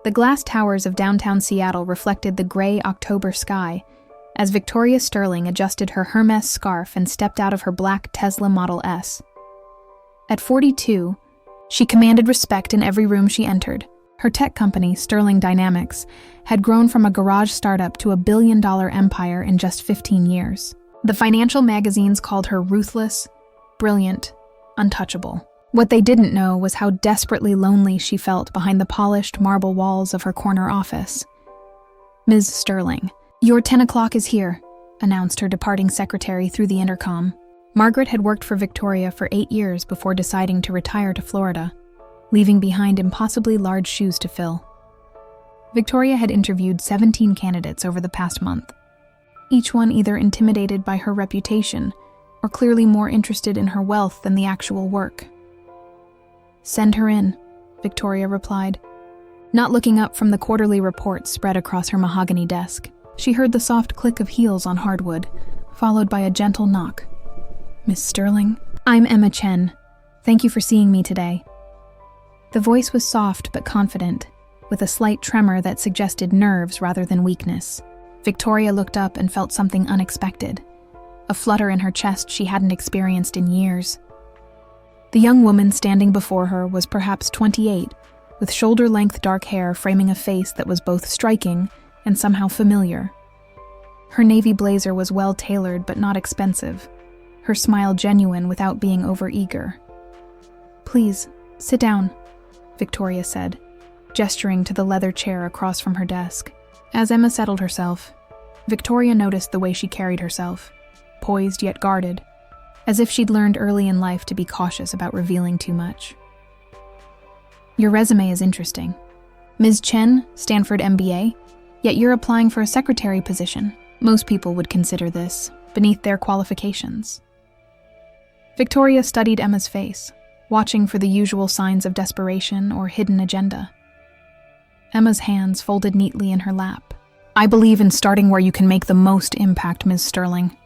The glass towers of downtown Seattle reflected the gray October sky as Victoria Sterling adjusted her Hermes scarf and stepped out of her black Tesla Model S. At 42, she commanded respect in every room she entered. Her tech company, Sterling Dynamics, had grown from a garage startup to a billion-dollar empire in just 15 years. The financial magazines called her ruthless, brilliant, untouchable. What they didn't know was how desperately lonely she felt behind the polished marble walls of her corner office. "Ms. Sterling, your 10 o'clock is here," announced her departing secretary through the intercom. Margaret had worked for Victoria for 8 years before deciding to retire to Florida, leaving behind impossibly large shoes to fill. Victoria had interviewed 17 candidates over the past month, each one either intimidated by her reputation or clearly more interested in her wealth than the actual work. "Send her in," Victoria replied. Not looking up from the quarterly reports spread across her mahogany desk, she heard the soft click of heels on hardwood, followed by a gentle knock. "Miss Sterling?" "I'm Emma Chen. Thank you for seeing me today." The voice was soft but confident, with a slight tremor that suggested nerves rather than weakness. Victoria looked up and felt something unexpected, a flutter in her chest she hadn't experienced in years. The young woman standing before her was perhaps 28, with shoulder-length dark hair framing a face that was both striking and somehow familiar. Her navy blazer was well-tailored but not expensive, her smile genuine without being overeager. "Please, sit down," Victoria said, gesturing to the leather chair across from her desk. As Emma settled herself, Victoria noticed the way she carried herself, poised yet guarded, as if she'd learned early in life to be cautious about revealing too much. "Your resume is interesting. Ms. Chen, Stanford MBA, yet you're applying for a secretary position. Most people would consider this beneath their qualifications." Victoria studied Emma's face, watching for the usual signs of desperation or hidden agenda. Emma's hands folded neatly in her lap. "I believe in starting where you can make the most impact, Ms. Sterling.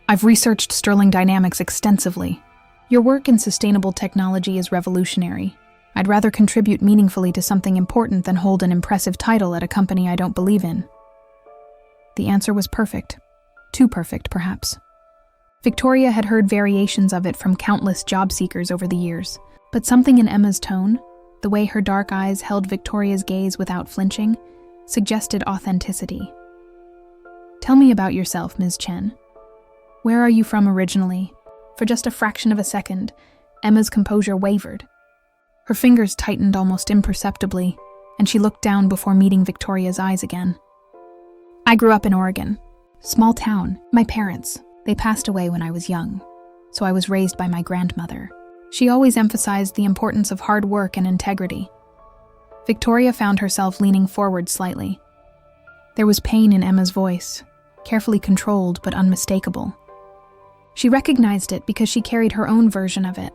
I've researched Sterling Dynamics extensively. Your work in sustainable technology is revolutionary. I'd rather contribute meaningfully to something important than hold an impressive title at a company I don't believe in." The answer was perfect. Too perfect, perhaps. Victoria had heard variations of it from countless job seekers over the years, but something in Emma's tone, the way her dark eyes held Victoria's gaze without flinching, suggested authenticity. "Tell me about yourself, Ms. Chen. Where are you from originally?" For just a fraction of a second, Emma's composure wavered. Her fingers tightened almost imperceptibly, and she looked down before meeting Victoria's eyes again. "I grew up in Oregon. Small town. My parents, they passed away when I was young, so I was raised by my grandmother. She always emphasized the importance of hard work and integrity." Victoria found herself leaning forward slightly. There was pain in Emma's voice, carefully controlled but unmistakable. She recognized it because she carried her own version of it,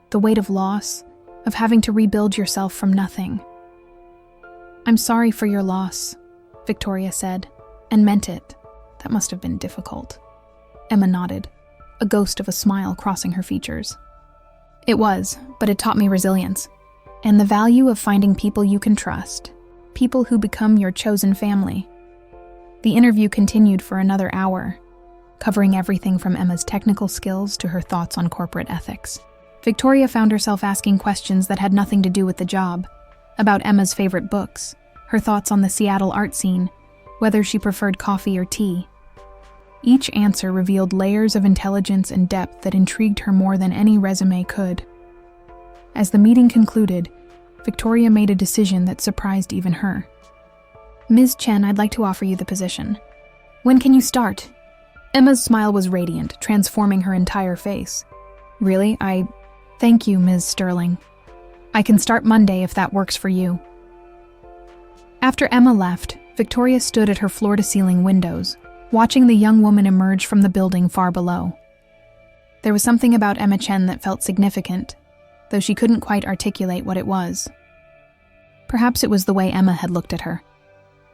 the weight of loss, of having to rebuild yourself from nothing. "I'm sorry for your loss," Victoria said, and meant it. That must have been difficult. Emma nodded, a ghost of a smile crossing her features. "It was, but it taught me resilience, and the value of finding people you can trust, people who become your chosen family." The interview continued for another hour, covering everything from Emma's technical skills to her thoughts on corporate ethics. Victoria found herself asking questions that had nothing to do with the job, about Emma's favorite books, her thoughts on the Seattle art scene, whether she preferred coffee or tea. Each answer revealed layers of intelligence and depth that intrigued her more than any resume could. As the meeting concluded, Victoria made a decision that surprised even her. "Ms. Chen, I'd like to offer you the position. When can you start?" Emma's smile was radiant, transforming her entire face. "Really? Thank you, Ms. Sterling. I can start Monday if that works for you." After Emma left, Victoria stood at her floor-to-ceiling windows, watching the young woman emerge from the building far below. There was something about Emma Chen that felt significant, though she couldn't quite articulate what it was. Perhaps it was the way Emma had looked at her,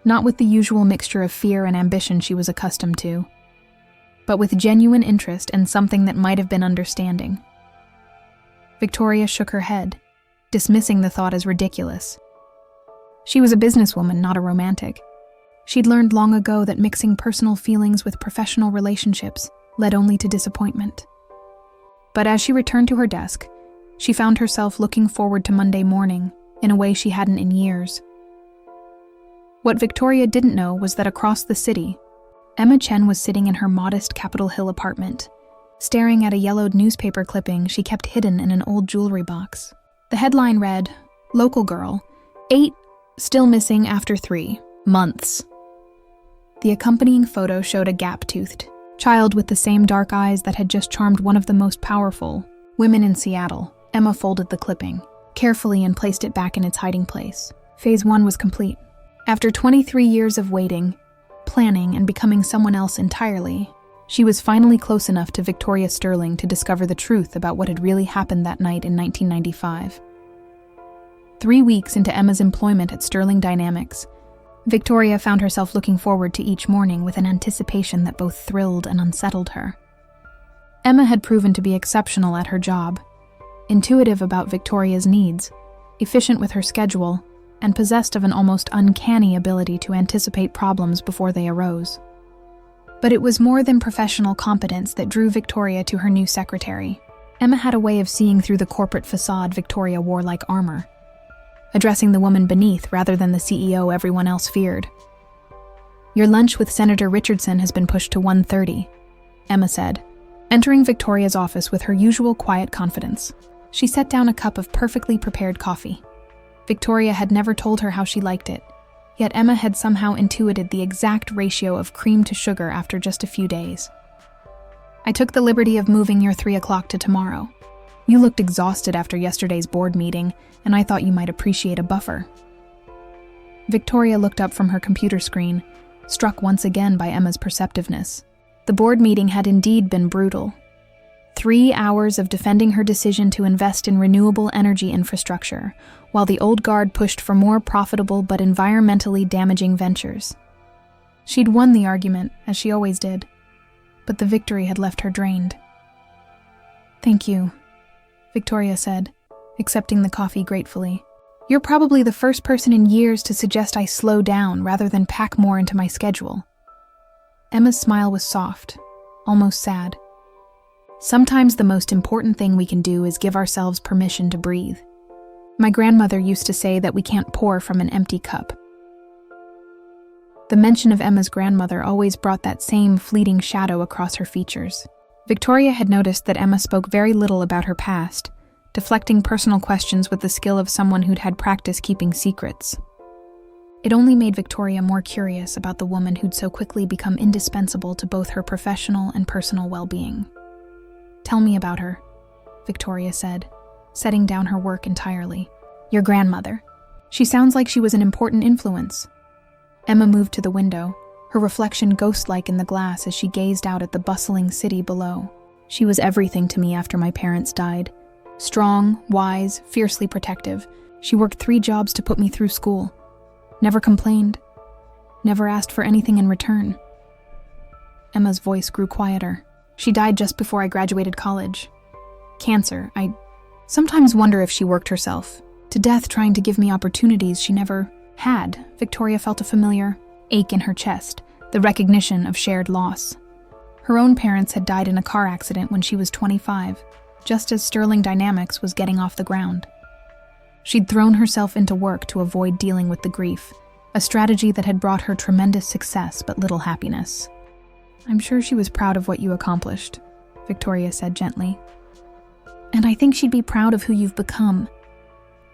not with the usual mixture of fear and ambition she was accustomed to, but with genuine interest and something that might have been understanding. Victoria shook her head, dismissing the thought as ridiculous. She was a businesswoman, not a romantic. She'd learned long ago that mixing personal feelings with professional relationships led only to disappointment. But as she returned to her desk, she found herself looking forward to Monday morning in a way she hadn't in years. What Victoria didn't know was that across the city, Emma Chen was sitting in her modest Capitol Hill apartment, staring at a yellowed newspaper clipping she kept hidden in an old jewelry box. The headline read, "Local Girl, 8, still missing after 3 months." The accompanying photo showed a gap-toothed child with the same dark eyes that had just charmed one of the most powerful women in Seattle. Emma folded the clipping carefully and placed it back in its hiding place. Phase 1 was complete. After 23 years of waiting, planning, and becoming someone else entirely, she was finally close enough to Victoria Sterling to discover the truth about what had really happened that night in 1995. 3 weeks into Emma's employment at Sterling Dynamics, Victoria found herself looking forward to each morning with an anticipation that both thrilled and unsettled her. Emma had proven to be exceptional at her job, intuitive about Victoria's needs, efficient with her schedule, and possessed of an almost uncanny ability to anticipate problems before they arose. But it was more than professional competence that drew Victoria to her new secretary. Emma had a way of seeing through the corporate facade Victoria wore like armor, addressing the woman beneath rather than the CEO everyone else feared. "Your lunch with Senator Richardson has been pushed to 1:30, Emma said, entering Victoria's office with her usual quiet confidence. She set down a cup of perfectly prepared coffee. Victoria had never told her how she liked it, yet Emma had somehow intuited the exact ratio of cream to sugar after just a few days. "I took the liberty of moving your 3 o'clock to tomorrow. You looked exhausted after yesterday's board meeting, and I thought you might appreciate a buffer." Victoria looked up from her computer screen, struck once again by Emma's perceptiveness. The board meeting had indeed been brutal. 3 hours of defending her decision to invest in renewable energy infrastructure, while the old guard pushed for more profitable but environmentally damaging ventures. She'd won the argument, as she always did, but the victory had left her drained. "Thank you," Victoria said, accepting the coffee gratefully. "You're probably the first person in years to suggest I slow down rather than pack more into my schedule." Emma's smile was soft, almost sad. "Sometimes the most important thing we can do is give ourselves permission to breathe. My grandmother used to say that we can't pour from an empty cup." The mention of Emma's grandmother always brought that same fleeting shadow across her features. Victoria had noticed that Emma spoke very little about her past, deflecting personal questions with the skill of someone who'd had practice keeping secrets. It only made Victoria more curious about the woman who'd so quickly become indispensable to both her professional and personal well-being. "Tell me about her," Victoria said, setting down her work entirely. "Your grandmother. She sounds like she was an important influence." Emma moved to the window, her reflection ghost-like in the glass as she gazed out at the bustling city below. "She was everything to me after my parents died. Strong, wise, fiercely protective. She worked 3 jobs to put me through school. Never complained. Never asked for anything in return." Emma's voice grew quieter. "She died just before I graduated college. Cancer. I sometimes wonder if she worked herself to death trying to give me opportunities she never had." Victoria felt a familiar ache in her chest, the recognition of shared loss. Her own parents had died in a car accident when she was 25, just as Sterling Dynamics was getting off the ground. She'd thrown herself into work to avoid dealing with the grief, a strategy that had brought her tremendous success but little happiness. "I'm sure she was proud of what you accomplished," Victoria said gently. "And I think she'd be proud of who you've become."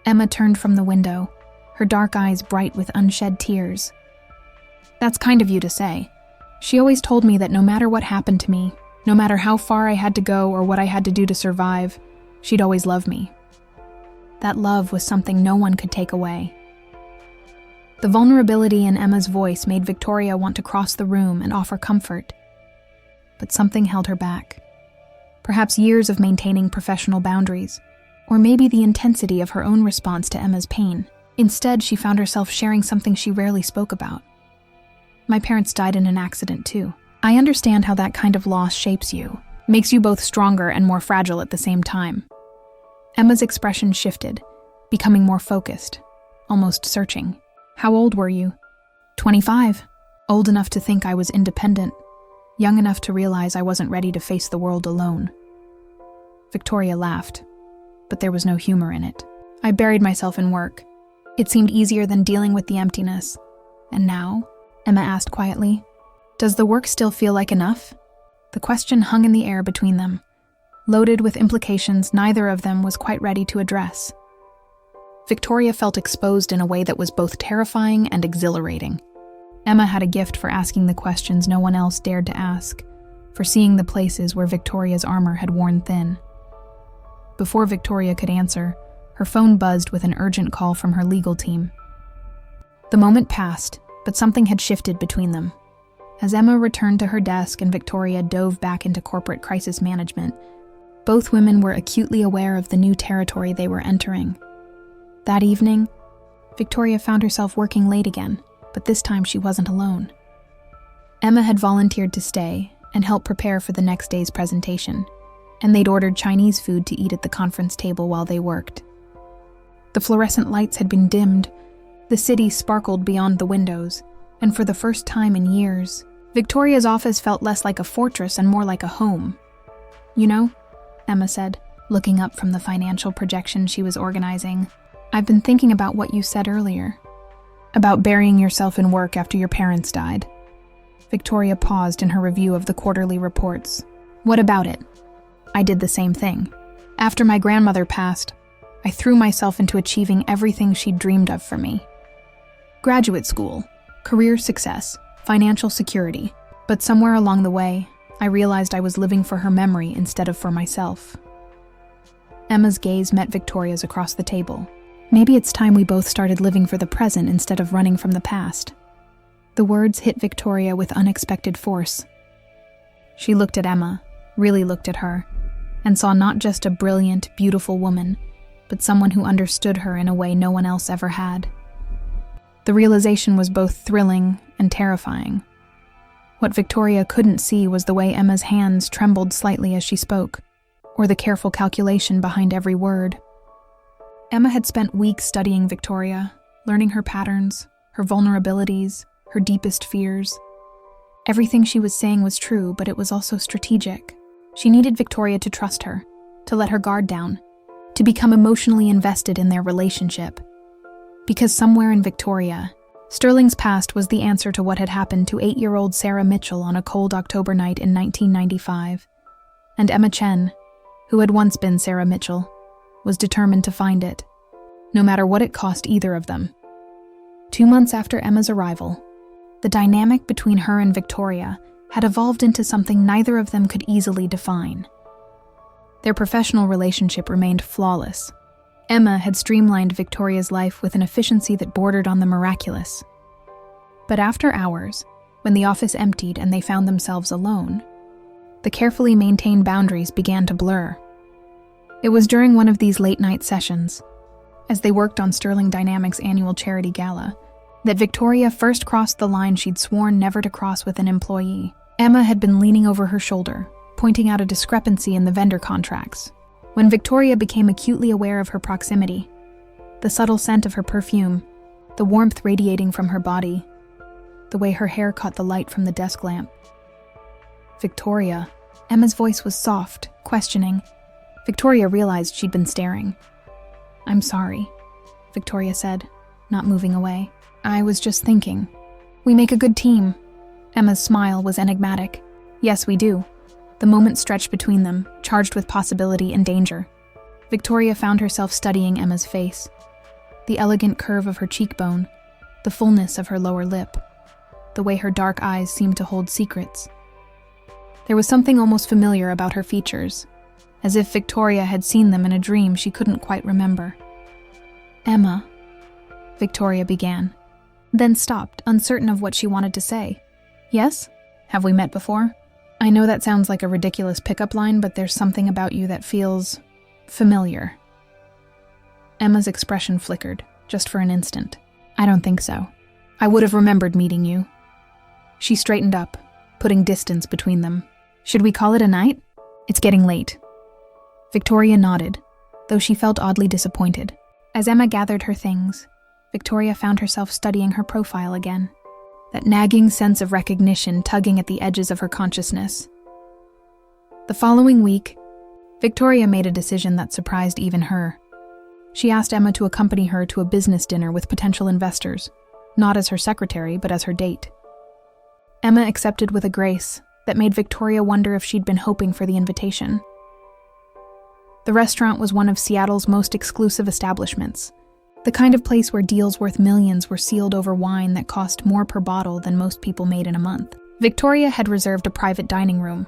Emma turned from the window, her dark eyes bright with unshed tears. "That's kind of you to say. She always told me that no matter what happened to me, no matter how far I had to go or what I had to do to survive, she'd always love me. That love was something no one could take away." The vulnerability in Emma's voice made Victoria want to cross the room and offer comfort. But something held her back. Perhaps years of maintaining professional boundaries, or maybe the intensity of her own response to Emma's pain. Instead, she found herself sharing something she rarely spoke about. "My parents died in an accident too. I understand how that kind of loss shapes you, makes you both stronger and more fragile at the same time." Emma's expression shifted, becoming more focused, almost searching. How old were you? 25. Old enough to think I was independent. Young enough to realize I wasn't ready to face the world alone. Victoria laughed, but there was no humor in it. I buried myself in work. It seemed easier than dealing with the emptiness. And now? Emma asked quietly. Does the work still feel like enough? The question hung in the air between them, loaded with implications neither of them was quite ready to address. Victoria felt exposed in a way that was both terrifying and exhilarating. Emma had a gift for asking the questions no one else dared to ask, for seeing the places where Victoria's armor had worn thin. Before Victoria could answer, her phone buzzed with an urgent call from her legal team. The moment passed, but something had shifted between them. As Emma returned to her desk and Victoria dove back into corporate crisis management, both women were acutely aware of the new territory they were entering. That evening, Victoria found herself working late again, but this time she wasn't alone. Emma had volunteered to stay and help prepare for the next day's presentation, and they'd ordered Chinese food to eat at the conference table while they worked. The fluorescent lights had been dimmed, the city sparkled beyond the windows, and for the first time in years, Victoria's office felt less like a fortress and more like a home. You know, Emma said, looking up from the financial projection she was organizing, I've been thinking about what you said earlier, about burying yourself in work after your parents died. Victoria paused in her review of the quarterly reports. What about it? I did the same thing. After my grandmother passed, I threw myself into achieving everything she'd dreamed of for me. Graduate school, career success, financial security. But somewhere along the way, I realized I was living for her memory instead of for myself. Emma's gaze met Victoria's across the table. Maybe it's time we both started living for the present instead of running from the past. The words hit Victoria with unexpected force. She looked at Emma, really looked at her, and saw not just a brilliant, beautiful woman, but someone who understood her in a way no one else ever had. The realization was both thrilling and terrifying. What Victoria couldn't see was the way Emma's hands trembled slightly as she spoke, or the careful calculation behind every word. Emma had spent weeks studying Victoria, learning her patterns, her vulnerabilities, her deepest fears. Everything she was saying was true, but it was also strategic. She needed Victoria to trust her, to let her guard down, to become emotionally invested in their relationship. Because somewhere in Victoria, Sterling's past was the answer to what had happened to 8-year-old Sarah Mitchell on a cold October night in 1995. And Emma Chen, who had once been Sarah Mitchell, was determined to find it, no matter what it cost either of them. 2 months after Emma's arrival, the dynamic between her and Victoria had evolved into something neither of them could easily define. Their professional relationship remained flawless. Emma had streamlined Victoria's life with an efficiency that bordered on the miraculous. But after hours, when the office emptied and they found themselves alone, the carefully maintained boundaries began to blur. It was during one of these late-night sessions, as they worked on Sterling Dynamics' annual charity gala, that Victoria first crossed the line she'd sworn never to cross with an employee. Emma had been leaning over her shoulder, pointing out a discrepancy in the vendor contracts, when Victoria became acutely aware of her proximity, the subtle scent of her perfume, the warmth radiating from her body, the way her hair caught the light from the desk lamp. Victoria. Emma's voice was soft, questioning. Victoria realized she'd been staring. I'm sorry, Victoria said, not moving away. I was just thinking. We make a good team. Emma's smile was enigmatic. Yes, we do. The moment stretched between them, charged with possibility and danger. Victoria found herself studying Emma's face. The elegant curve of her cheekbone, the fullness of her lower lip, the way her dark eyes seemed to hold secrets. There was something almost familiar about her features, as if Victoria had seen them in a dream she couldn't quite remember. Emma, Victoria began, then stopped, uncertain of what she wanted to say. Yes? Have we met before? I know that sounds like a ridiculous pickup line, but there's something about you that feels familiar. Emma's expression flickered, just for an instant. I don't think so. I would have remembered meeting you. She straightened up, putting distance between them. Should we call it a night? It's getting late. Victoria nodded, though she felt oddly disappointed. As Emma gathered her things, Victoria found herself studying her profile again, that nagging sense of recognition tugging at the edges of her consciousness. The following week, Victoria made a decision that surprised even her. She asked Emma to accompany her to a business dinner with potential investors, not as her secretary, but as her date. Emma accepted with a grace that made Victoria wonder if she'd been hoping for the invitation. The restaurant was one of Seattle's most exclusive establishments, the kind of place where deals worth millions were sealed over wine that cost more per bottle than most people made in a month. Victoria had reserved a private dining room,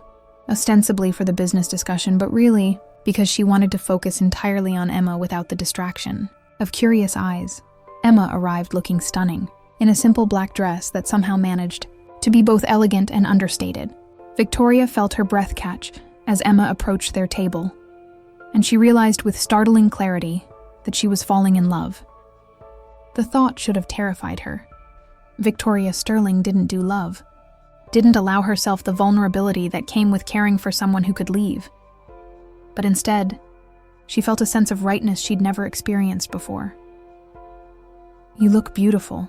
ostensibly for the business discussion, but really because she wanted to focus entirely on Emma without the distraction of curious eyes. Emma arrived looking stunning, in a simple black dress that somehow managed to be both elegant and understated. Victoria felt her breath catch as Emma approached their table, and she realized with startling clarity that she was falling in love. The thought should have terrified her. Victoria Sterling didn't do love, didn't allow herself the vulnerability that came with caring for someone who could leave. But instead, she felt a sense of rightness she'd never experienced before. "You look beautiful,"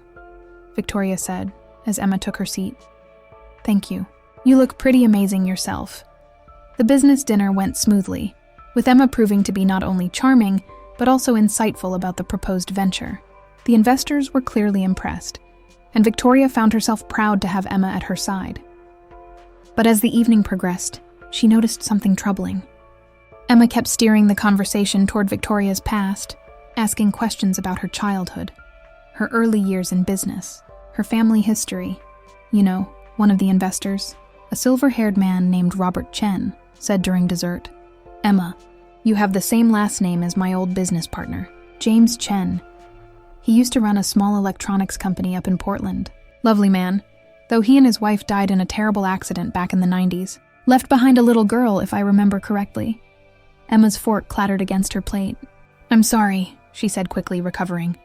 Victoria said as Emma took her seat. "Thank you. You look pretty amazing yourself." The business dinner went smoothly, with Emma proving to be not only charming, but also insightful about the proposed venture. The investors were clearly impressed, and Victoria found herself proud to have Emma at her side. But as the evening progressed, she noticed something troubling. Emma kept steering the conversation toward Victoria's past, asking questions about her childhood, her early years in business, her family history. "You know, one of the investors, a silver-haired man named Robert Chen, said during dessert, 'Emma, you have the same last name as my old business partner, James Chen. He used to run a small electronics company up in Portland. Lovely man, though he and his wife died in a terrible accident back in the 90s. Left behind a little girl, if I remember correctly.'" Emma's fork clattered against her plate. "I'm sorry," she said quickly, recovering.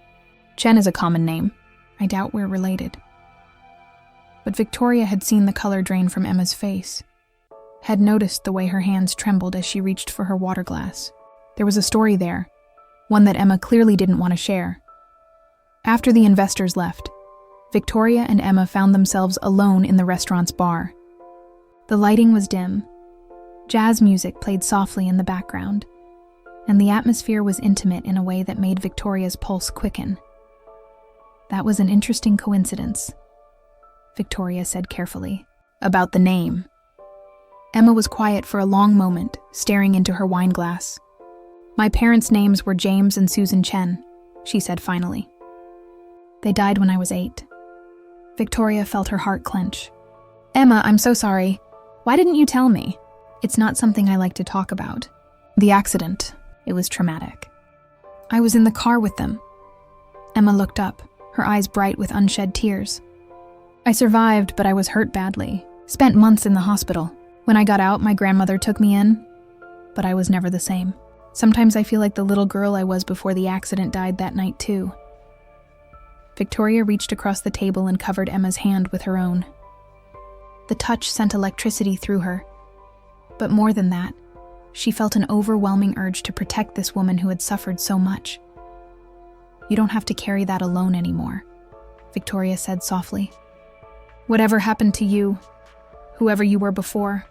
"Chen is a common name. I doubt we're related." But Victoria had seen the color drain from Emma's face, had noticed the way her hands trembled as she reached for her water glass. There was a story there, one that Emma clearly didn't want to share. After the investors left, Victoria and Emma found themselves alone in the restaurant's bar. The lighting was dim. Jazz music played softly in the background, and the atmosphere was intimate in a way that made Victoria's pulse quicken. "That was an interesting coincidence," Victoria said carefully. "About the name." Emma was quiet for a long moment, staring into her wine glass. "My parents' names were James and Susan Chen," she said finally. "They died when I was 8. Victoria felt her heart clench. "Emma, I'm so sorry. Why didn't you tell me? It's not something I like to talk about. The accident, it was traumatic. I was in the car with them." Emma looked up, her eyes bright with unshed tears. "I survived, but I was hurt badly. Spent months in the hospital. When I got out, my grandmother took me in, but I was never the same. Sometimes I feel like the little girl I was before the accident died that night too." Victoria reached across the table and covered Emma's hand with her own. The touch sent electricity through her. But more than that, she felt an overwhelming urge to protect this woman who had suffered so much. "You don't have to carry that alone anymore," Victoria said softly. "Whatever happened to you, whoever you were before,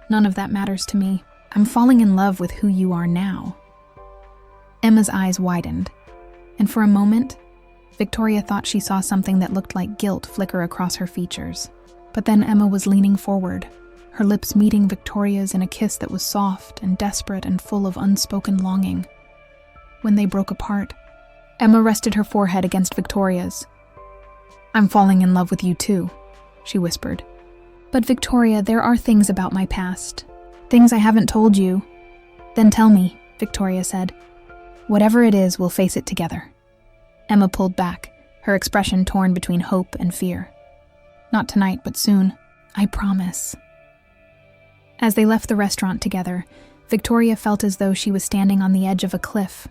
none of that matters to me. I'm falling in love with who you are now." Emma's eyes widened, and for a moment, Victoria thought she saw something that looked like guilt flicker across her features. But then Emma was leaning forward, her lips meeting Victoria's in a kiss that was soft and desperate and full of unspoken longing. When they broke apart, Emma rested her forehead against Victoria's. "I'm falling in love with you too," she whispered. "But Victoria, there are things about my past. Things I haven't told you." "Then tell me," Victoria said. "Whatever it is, we'll face it together." Emma pulled back, her expression torn between hope and fear. "Not tonight, but soon. I promise." As they left the restaurant together, Victoria felt as though she was standing on the edge of a cliff,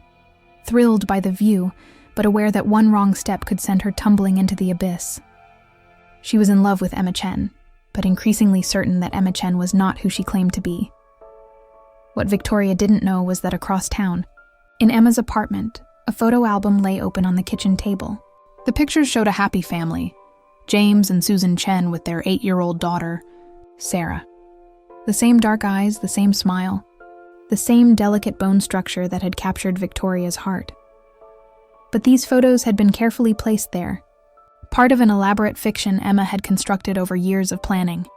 thrilled by the view, but aware that one wrong step could send her tumbling into the abyss. She was in love with Emma Chen, but increasingly certain that Emma Chen was not who she claimed to be. What Victoria didn't know was that across town, in Emma's apartment, A photo album lay open on the kitchen table. The pictures showed a happy family, James and Susan Chen with their 8-year-old daughter, Sarah. The same dark eyes, the same smile, the same delicate bone structure that had captured Victoria's heart. But these photos had been carefully placed there, part of an elaborate fiction Emma had constructed over years of planning.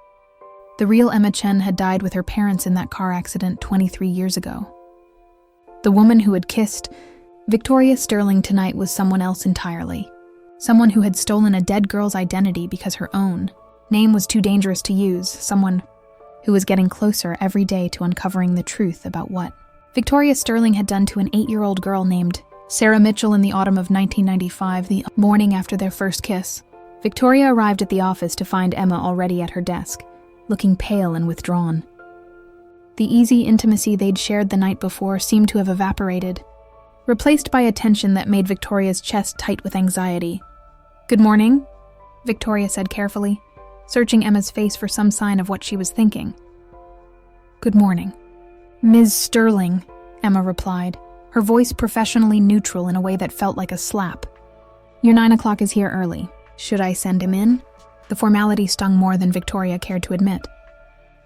The real Emma Chen had died with her parents in that car accident 23 years ago. The woman who had kissed Victoria Sterling tonight was someone else entirely. Someone who had stolen a dead girl's identity because her own name was too dangerous to use. Someone who was getting closer every day to uncovering the truth about what Victoria Sterling had done to an 8-year-old girl named Sarah Mitchell in the autumn of 1995, the morning after their first kiss. Victoria arrived at the office to find Emma already at her desk, looking pale and withdrawn. The easy intimacy they'd shared the night before seemed to have evaporated, replaced by a tension that made Victoria's chest tight with anxiety. "Good morning," Victoria said carefully, searching Emma's face for some sign of what she was thinking. "Good morning, Ms. Sterling," Emma replied, her voice professionally neutral in a way that felt like a slap. "Your 9 o'clock is here early. Should I send him in?" The formality stung more than Victoria cared to admit.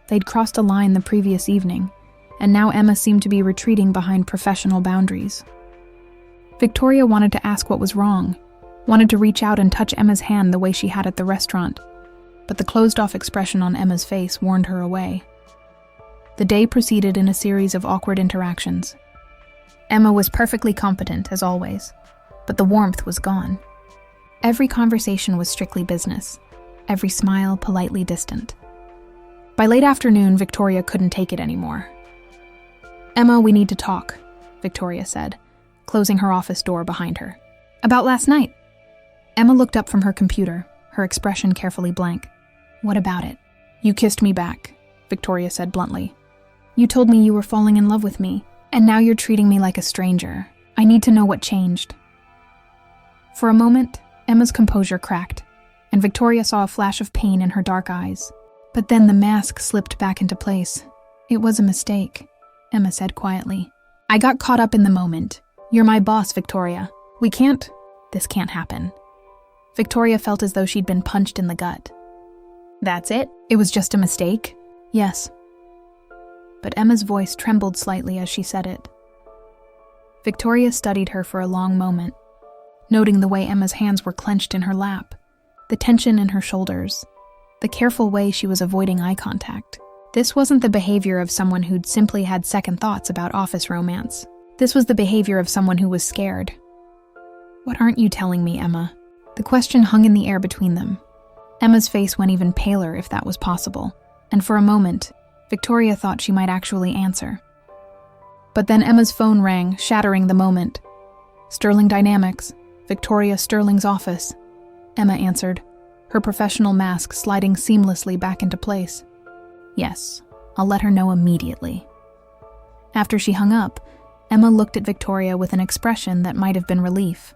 They'd crossed a line the previous evening, and now Emma seemed to be retreating behind professional boundaries. Victoria wanted to ask what was wrong, wanted to reach out and touch Emma's hand the way she had at the restaurant, but the closed-off expression on Emma's face warned her away. The day proceeded in a series of awkward interactions. Emma was perfectly competent, as always, but the warmth was gone. Every conversation was strictly business, every smile politely distant. By late afternoon, Victoria couldn't take it anymore. "Emma, we need to talk," Victoria said, closing her office door behind her. "About last night." Emma looked up from her computer, her expression carefully blank. "What about it?" "You kissed me back," Victoria said bluntly. "You told me you were falling in love with me, and now you're treating me like a stranger. I need to know what changed." For a moment, Emma's composure cracked, and Victoria saw a flash of pain in her dark eyes. But then the mask slipped back into place. "It was a mistake," Emma said quietly. "I got caught up in the moment. You're my boss, Victoria. This can't happen." Victoria felt as though she'd been punched in the gut. "That's it? It was just a mistake?" "Yes." But Emma's voice trembled slightly as she said it. Victoria studied her for a long moment, noting the way Emma's hands were clenched in her lap, the tension in her shoulders, the careful way she was avoiding eye contact. This wasn't the behavior of someone who'd simply had second thoughts about office romance. This was the behavior of someone who was scared. "What aren't you telling me, Emma?" The question hung in the air between them. Emma's face went even paler if that was possible, and for a moment, Victoria thought she might actually answer. But then Emma's phone rang, shattering the moment. "Sterling Dynamics, Victoria Sterling's office," Emma answered, her professional mask sliding seamlessly back into place. "Yes, I'll let her know immediately." After she hung up, Emma looked at Victoria with an expression that might have been relief.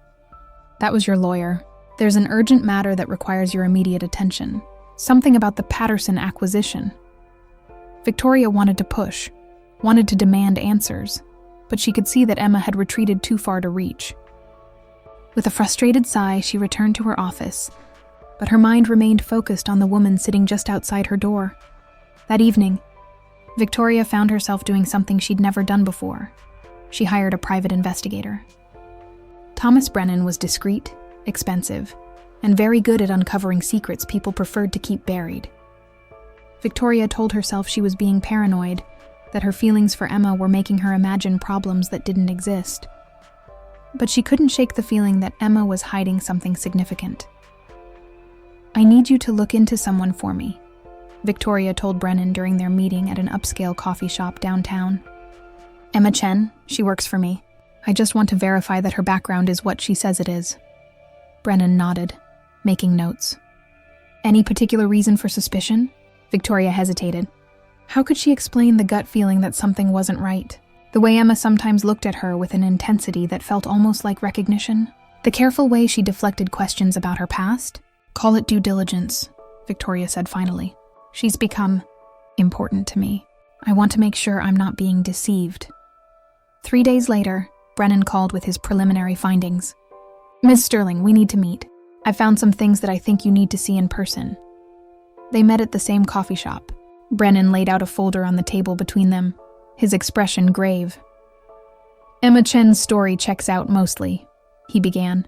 "That was your lawyer. There's an urgent matter that requires your immediate attention. Something about the Patterson acquisition." Victoria wanted to push, wanted to demand answers, but she could see that Emma had retreated too far to reach. With a frustrated sigh, she returned to her office, but her mind remained focused on the woman sitting just outside her door. That evening, Victoria found herself doing something she'd never done before. She hired a private investigator. Thomas Brennan was discreet, expensive, and very good at uncovering secrets people preferred to keep buried. Victoria told herself she was being paranoid, that her feelings for Emma were making her imagine problems that didn't exist. But she couldn't shake the feeling that Emma was hiding something significant. "I need you to look into someone for me," Victoria told Brennan during their meeting at an upscale coffee shop downtown. "Emma Chen, she works for me. I just want to verify that her background is what she says it is." Brennan nodded, making notes. "Any particular reason for suspicion?" Victoria hesitated. How could she explain the gut feeling that something wasn't right? The way Emma sometimes looked at her with an intensity that felt almost like recognition? The careful way she deflected questions about her past? "Call it due diligence," Victoria said finally. "She's become important to me. I want to make sure I'm not being deceived." 3 days later, Brennan called with his preliminary findings. "Ms. Sterling, we need to meet. I've found some things that I think you need to see in person." They met at the same coffee shop. Brennan laid out a folder on the table between them, his expression grave. "Emma Chen's story checks out mostly," he began.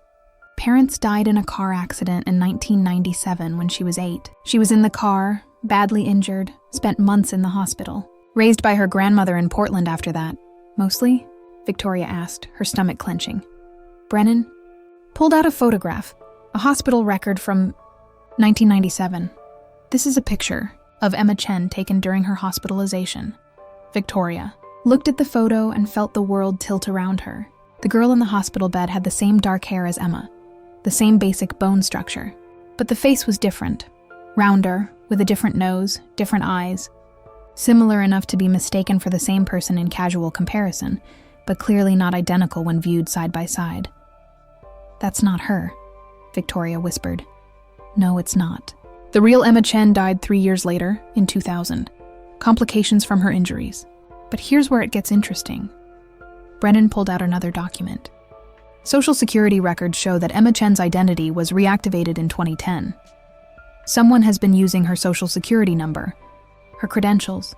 Parents died in a car accident in 1997 when she was 8. She was in the car, badly injured, spent months in the hospital. Raised by her grandmother in Portland after that. "Mostly?" Victoria asked, her stomach clenching. Brennan pulled out a photograph, a hospital record from 1997. "This is a picture of Emma Chen taken during her hospitalization." Victoria looked at the photo and felt the world tilt around her. The girl in the hospital bed had the same dark hair as Emma, the same basic bone structure. But the face was different. Rounder, with a different nose, different eyes. Similar enough to be mistaken for the same person in casual comparison, but clearly not identical when viewed side by side. "That's not her," Victoria whispered. "No, it's not. The real Emma Chen died 3 years later, in 2000. Complications from her injuries. But here's where it gets interesting." Brennan pulled out another document. Social Security records show that Emma Chen's identity was reactivated in 2010. Someone has been using her Social Security number, her credentials,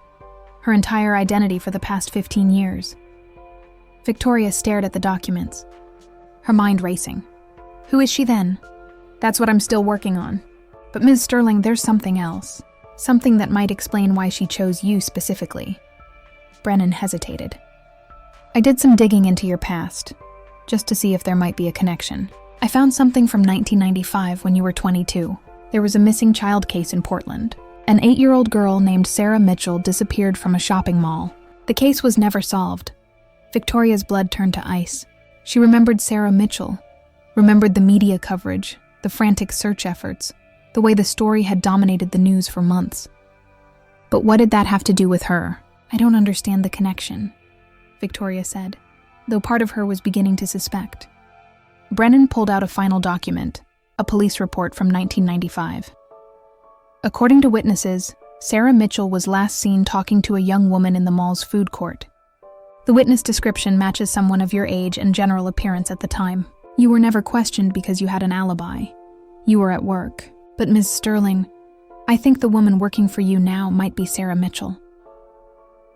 her entire identity for the past 15 years. Victoria stared at the documents, her mind racing. "Who is she then?" "That's what I'm still working on. But Ms. Sterling, there's something else. Something that might explain why she chose you specifically." Brennan hesitated. "I did some digging into your past, just to see if there might be a connection. I found something from 1995 when you were 22. There was a missing child case in Portland. An 8-year-old girl named Sarah Mitchell disappeared from a shopping mall. The case was never solved." Victoria's blood turned to ice. She remembered Sarah Mitchell, remembered the media coverage, the frantic search efforts, the way the story had dominated the news for months. "But what did that have to do with her?" "I don't understand the connection," Victoria said, though part of her was beginning to suspect. Brennan pulled out a final document, a police report from 1995. According to witnesses, Sarah Mitchell was last seen talking to a young woman in the mall's food court. The witness description matches someone of your age and general appearance at the time. You were never questioned because you had an alibi. You were at work. But Ms. Sterling, I think the woman working for you now might be Sarah Mitchell."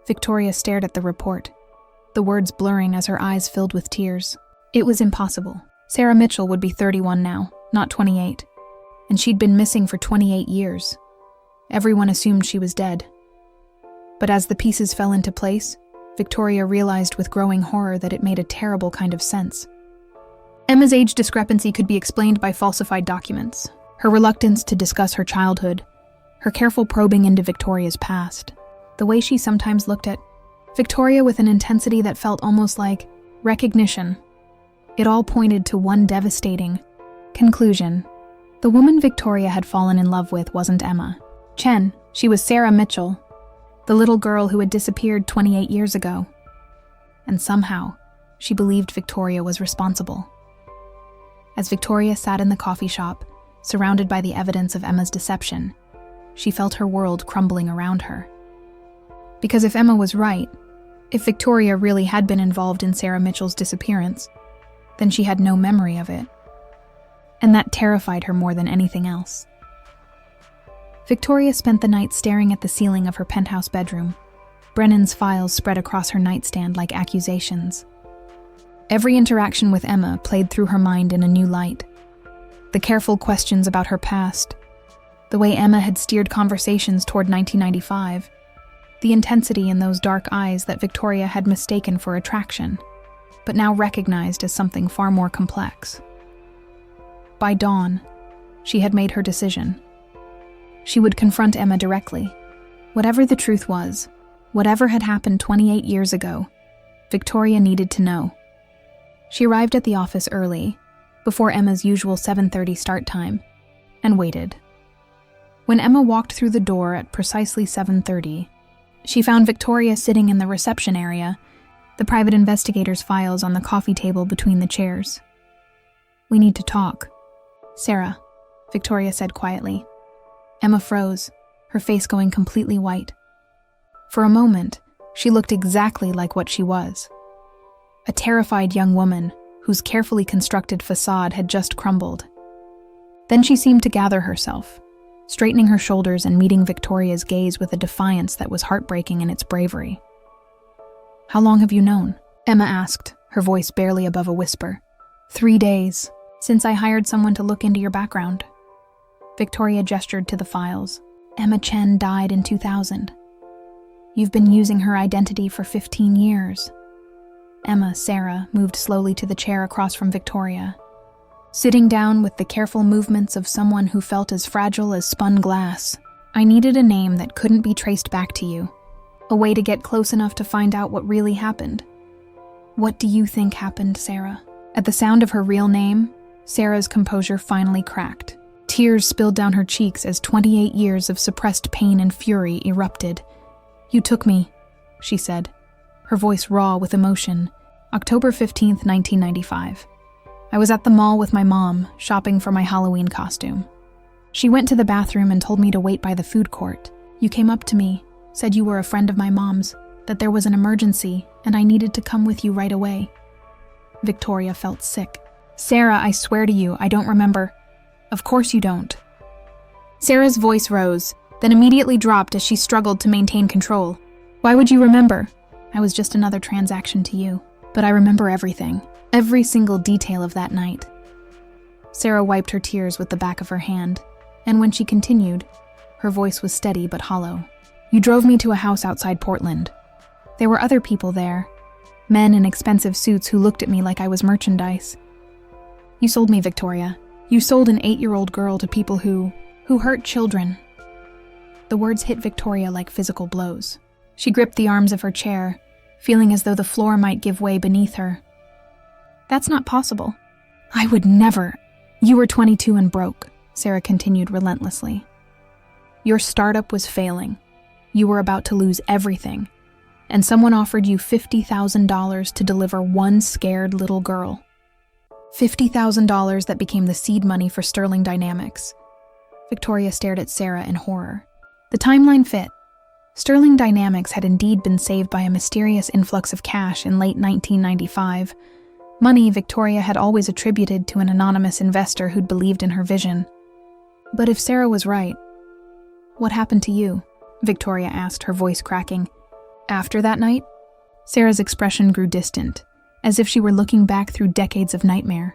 Victoria stared at the report, the words blurring as her eyes filled with tears. It was impossible. Sarah Mitchell would be 31 now, not 28. And she'd been missing for 28 years. Everyone assumed she was dead. But as the pieces fell into place, Victoria realized with growing horror that it made a terrible kind of sense. Emma's age discrepancy could be explained by falsified documents, her reluctance to discuss her childhood, her careful probing into Victoria's past, the way she sometimes looked at Victoria with an intensity that felt almost like recognition. It all pointed to one devastating conclusion. The woman Victoria had fallen in love with wasn't Emma Chen. She was Sarah Mitchell, the little girl who had disappeared 28 years ago. And somehow, she believed Victoria was responsible. As Victoria sat in the coffee shop, surrounded by the evidence of Emma's deception, she felt her world crumbling around her. Because if Emma was right, if Victoria really had been involved in Sarah Mitchell's disappearance, then she had no memory of it. And that terrified her more than anything else. Victoria spent the night staring at the ceiling of her penthouse bedroom. Brennan's files spread across her nightstand like accusations. Every interaction with Emma played through her mind in a new light. The careful questions about her past, the way Emma had steered conversations toward 1995, the intensity in those dark eyes that Victoria had mistaken for attraction, but now recognized as something far more complex. By dawn, she had made her decision. She would confront Emma directly. Whatever the truth was, whatever had happened 28 years ago, Victoria needed to know. She arrived at the office early, before Emma's usual 7:30 start time, and waited. When Emma walked through the door at precisely 7:30, she found Victoria sitting in the reception area, the private investigator's files on the coffee table between the chairs. "We need to talk." "Sarah," Victoria said quietly. Emma froze, her face going completely white. For a moment, she looked exactly like what she was. a terrified young woman whose carefully constructed facade had just crumbled. Then she seemed to gather herself, straightening her shoulders and meeting Victoria's gaze with a defiance that was heartbreaking in its bravery. "How long have you known?" Emma asked, her voice barely above a whisper. 3 days, since I hired someone to look into your background." Victoria gestured to the files. "Emma Chen died in 2000. You've been using her identity for 15 years. Emma, Sarah, moved slowly to the chair across from Victoria, sitting down with the careful movements of someone who felt as fragile as spun glass. "I needed a name that couldn't be traced back to you, a way to get close enough to find out what really happened." "What do you think happened, Sarah?" At the sound of her real name, Sarah's composure finally cracked. Tears spilled down her cheeks as 28 years of suppressed pain and fury erupted. "You took me," she said, her voice raw with emotion. "October 15th, 1995. I was at the mall with my mom, shopping for my Halloween costume. She went to the bathroom and told me to wait by the food court. You came up to me, said you were a friend of my mom's, that there was an emergency, and I needed to come with you right away." Victoria felt sick. "Sarah, I swear to you, I don't remember." "Of course you don't." Sarah's voice rose, then immediately dropped as she struggled to maintain control. "Why would you remember? I was just another transaction to you. But I remember everything, every single detail of that night." Sarah wiped her tears with the back of her hand, and when she continued, her voice was steady but hollow. "You drove me to a house outside Portland. There were other people there, men in expensive suits who looked at me like I was merchandise. You sold me, Victoria. You sold an 8-year-old girl to people who hurt children." The words hit Victoria like physical blows. She gripped the arms of her chair, feeling as though the floor might give way beneath her. "That's not possible. I would never." "You were 22 and broke," Sarah continued relentlessly. "Your startup was failing. You were about to lose everything, and someone offered you $50,000 to deliver one scared little girl. $50,000 that became the seed money for Sterling Dynamics." Victoria stared at Sarah in horror. The timeline fit. Sterling Dynamics had indeed been saved by a mysterious influx of cash in late 1995, money Victoria had always attributed to an anonymous investor who'd believed in her vision. But if Sarah was right, what happened to you? Victoria asked, her voice cracking. After that night? Sarah's expression grew distant, as if she were looking back through decades of nightmare.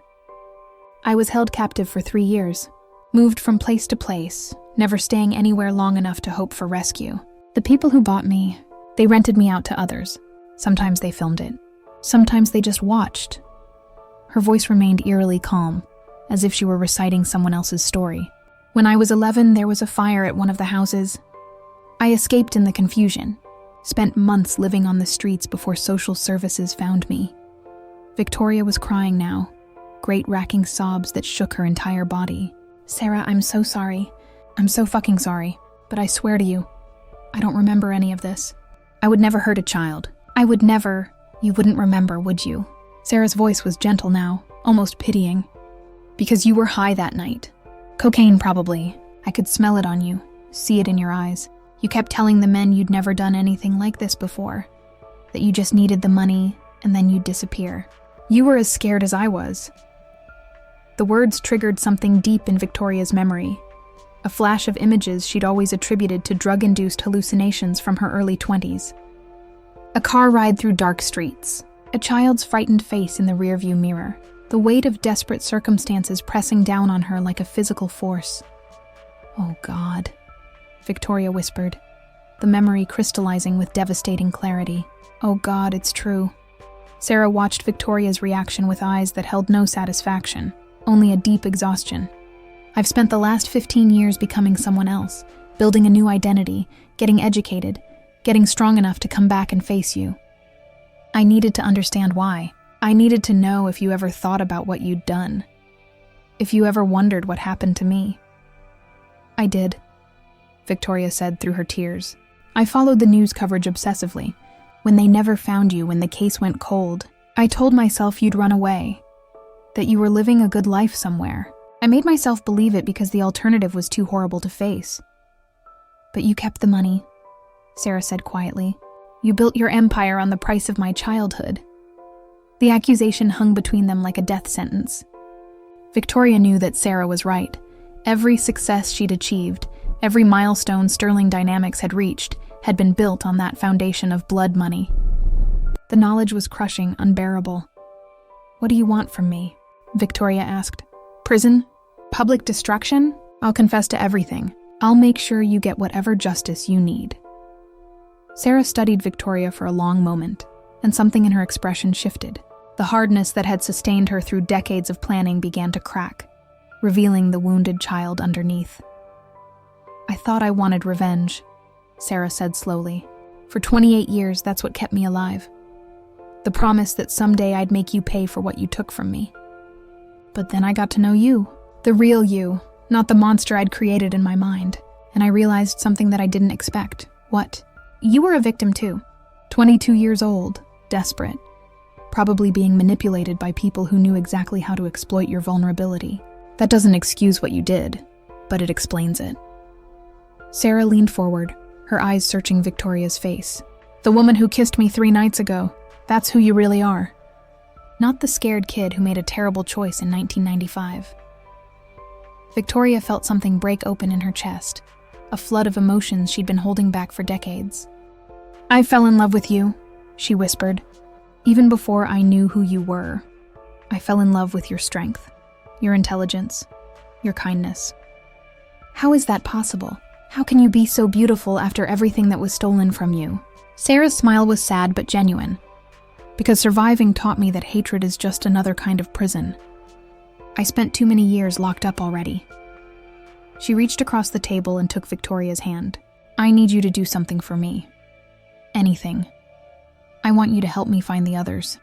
"I was held captive for 3 years, moved from place to place, never staying anywhere long enough to hope for rescue. The people who bought me, they rented me out to others. Sometimes they filmed it. Sometimes they just watched." Her voice remained eerily calm, as if she were reciting someone else's story. "When I was 11, there was a fire at one of the houses. I escaped in the confusion, spent months living on the streets before social services found me." Victoria was crying now, great racking sobs that shook her entire body. "Sarah, I'm so sorry. I'm so fucking sorry. But I swear to you, I don't remember any of this. I would never hurt a child. I would never." "You wouldn't remember, would you?" Sarah's voice was gentle now, almost pitying. "Because you were high that night. Cocaine, probably. I could smell it on you, see it in your eyes. You kept telling the men you'd never done anything like this before, that you just needed the money, and then you'd disappear. You were as scared as I was." The words triggered something deep in Victoria's memory, a flash of images she'd always attributed to drug-induced hallucinations from her early 20s. A car ride through dark streets, a child's frightened face in the rearview mirror, the weight of desperate circumstances pressing down on her like a physical force. "Oh God," Victoria whispered, the memory crystallizing with devastating clarity. "Oh God, it's true." Sarah watched Victoria's reaction with eyes that held no satisfaction, only a deep exhaustion. "I've spent the last 15 years becoming someone else, building a new identity, getting educated, getting strong enough to come back and face you. I needed to understand why. I needed to know if you ever thought about what you'd done. If you ever wondered what happened to me." "I did," Victoria said through her tears. "I followed the news coverage obsessively. When they never found you, when the case went cold, I told myself you'd run away, that you were living a good life somewhere. I made myself believe it because the alternative was too horrible to face." "But you kept the money," Sarah said quietly. "You built your empire on the price of my childhood. The accusation hung between them like a death sentence. Victoria knew that Sarah was right. Every success she'd achieved, every milestone Sterling Dynamics had reached, had been built on that foundation of blood money. The knowledge was crushing, unbearable. "What do you want from me?" Victoria asked. "Prison? Public destruction? I'll confess to everything. I'll make sure you get whatever justice you need." Sarah studied Victoria for a long moment, and something in her expression shifted. The hardness that had sustained her through decades of planning began to crack, revealing the wounded child underneath. "I thought I wanted revenge," Sarah said slowly. "For 28 years, that's what kept me alive. The promise that someday I'd make you pay for what you took from me. But then I got to know you, the real you, not the monster I'd created in my mind, and I realized something that I didn't expect." "What?" "You were a victim too. 22 years old, desperate, probably being manipulated by people who knew exactly how to exploit your vulnerability. That doesn't excuse what you did, but it explains it." Sarah leaned forward, her eyes searching Victoria's face. "The woman who kissed me 3 nights ago, that's who you really are. Not the scared kid who made a terrible choice in 1995. Victoria felt something break open in her chest, a flood of emotions she'd been holding back for decades. "I fell in love with you," she whispered. "Even before I knew who you were. I fell in love with your strength, your intelligence, your kindness." "How is that possible? How can you be so beautiful after everything that was stolen from you?" Sarah's smile was sad but genuine. "Because surviving taught me that hatred is just another kind of prison. I spent too many years locked up already." She reached across the table and took Victoria's hand. "I need you to do something for me. Anything. I want you to help me find the others.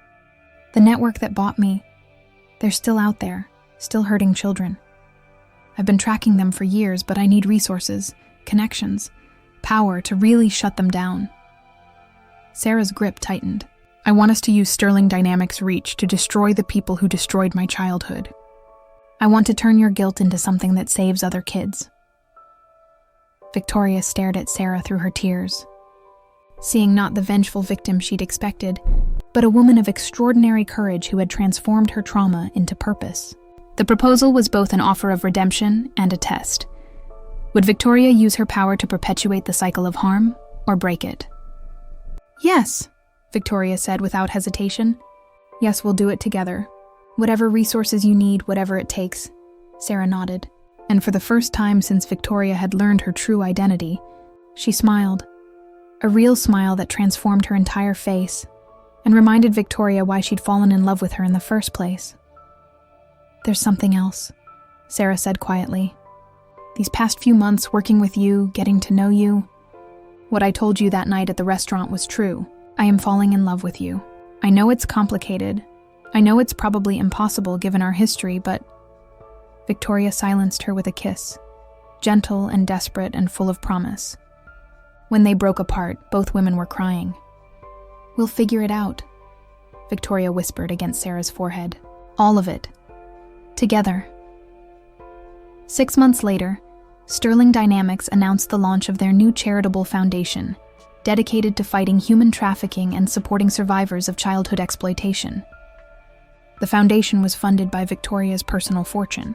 The network that bought me, they're still out there, still hurting children. I've been tracking them for years, but I need resources, connections, power to really shut them down." Sarah's grip tightened. "I want us to use Sterling Dynamics' reach to destroy the people who destroyed my childhood. I want to turn your guilt into something that saves other kids." Victoria stared at Sarah through her tears, seeing not the vengeful victim she'd expected, but a woman of extraordinary courage who had transformed her trauma into purpose. The proposal was both an offer of redemption and a test. Would Victoria use her power to perpetuate the cycle of harm, or break it? "Yes," Victoria said without hesitation. "Yes, we'll do it together. Whatever resources you need, whatever it takes." Sarah nodded, and for the first time since Victoria had learned her true identity, she smiled. A real smile that transformed her entire face, and reminded Victoria why she'd fallen in love with her in the first place. "There's something else," Sarah said quietly. "These past few months working with you, getting to know you, what I told you that night at the restaurant was true. I am falling in love with you. I know it's complicated. I know it's probably impossible given our history, but..." Victoria silenced her with a kiss, gentle and desperate and full of promise. When they broke apart, both women were crying. "We'll figure it out," Victoria whispered against Sarah's forehead. "All of it. Together." 6 months later, Sterling Dynamics announced the launch of their new charitable foundation, dedicated to fighting human trafficking and supporting survivors of childhood exploitation. The foundation was funded by Victoria's personal fortune.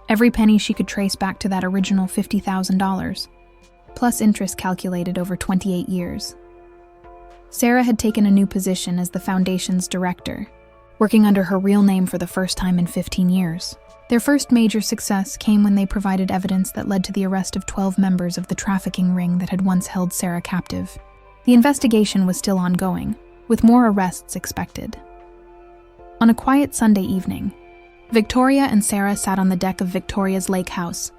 Every penny she could trace back to that original $50,000, plus interest calculated over 28 years. Sarah had taken a new position as the foundation's director, working under her real name for the first time in 15 years. Their first major success came when they provided evidence that led to the arrest of 12 members of the trafficking ring that had once held Sarah captive. The investigation was still ongoing, with more arrests expected. On a quiet Sunday evening, Victoria and Sarah sat on the deck of Victoria's lake house,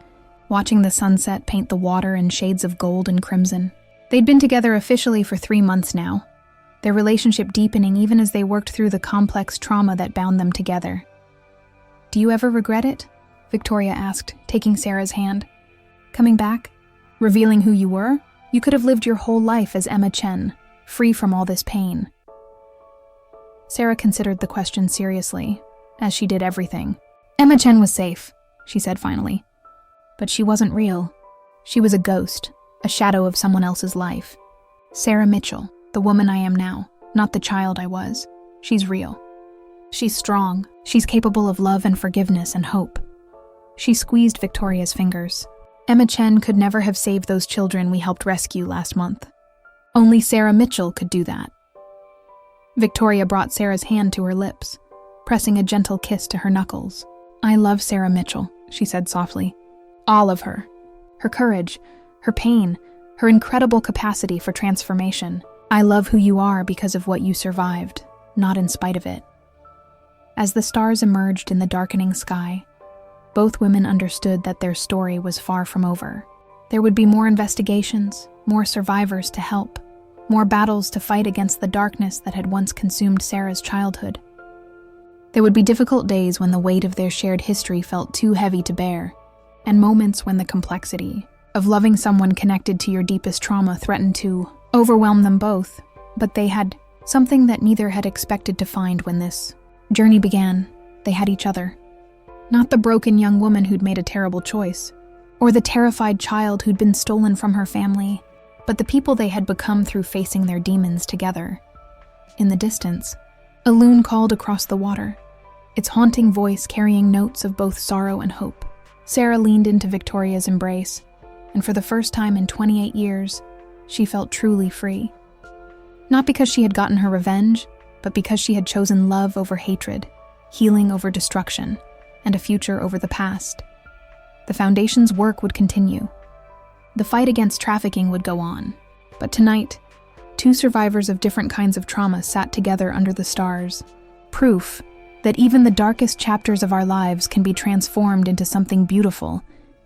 watching the sunset paint the water in shades of gold and crimson. They'd been together officially for 3 months now, their relationship deepening even as they worked through the complex trauma that bound them together. "Do you ever regret it?" Victoria asked, taking Sarah's hand. "Coming back? Revealing who you were? You could have lived your whole life as Emma Chen, free from all this pain." Sarah considered the question seriously, as she did everything. "Emma Chen was safe," she said finally. "But she wasn't real. She was a ghost, a shadow of someone else's life. Sarah Mitchell, the woman I am now, not the child I was. She's real. She's strong. She's capable of love and forgiveness and hope. She squeezed Victoria's fingers. Emma Chen could never have saved those children we helped rescue last month. Only Sarah Mitchell could do that. Victoria brought Sarah's hand to her lips, pressing a gentle kiss to her knuckles. "I love Sarah Mitchell," she said softly. "All of her. Her courage, her pain, her incredible capacity for transformation. I love who you are because of what you survived, not in spite of it." As the stars emerged in the darkening sky, both women understood that their story was far from over. There would be more investigations, more survivors to help, more battles to fight against the darkness that had once consumed Sarah's childhood. There would be difficult days when the weight of their shared history felt too heavy to bear, and moments when the complexity of loving someone connected to your deepest trauma threatened to overwhelm them both. But they had something that neither had expected to find when this journey began. They had each other. Not the broken young woman who'd made a terrible choice, or the terrified child who'd been stolen from her family, but the people they had become through facing their demons together. In the distance, a loon called across the water, its haunting voice carrying notes of both sorrow and hope. Sarah leaned into Victoria's embrace, and for the first time in 28 years, she felt truly free. Not because she had gotten her revenge, but because she had chosen love over hatred, healing over destruction, and a future over the past. The Foundation's work would continue. The fight against trafficking would go on. But tonight, two survivors of different kinds of trauma sat together under the stars. Proof that even the darkest chapters of our lives can be transformed into something beautiful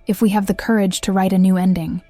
if we have the courage to write a new ending.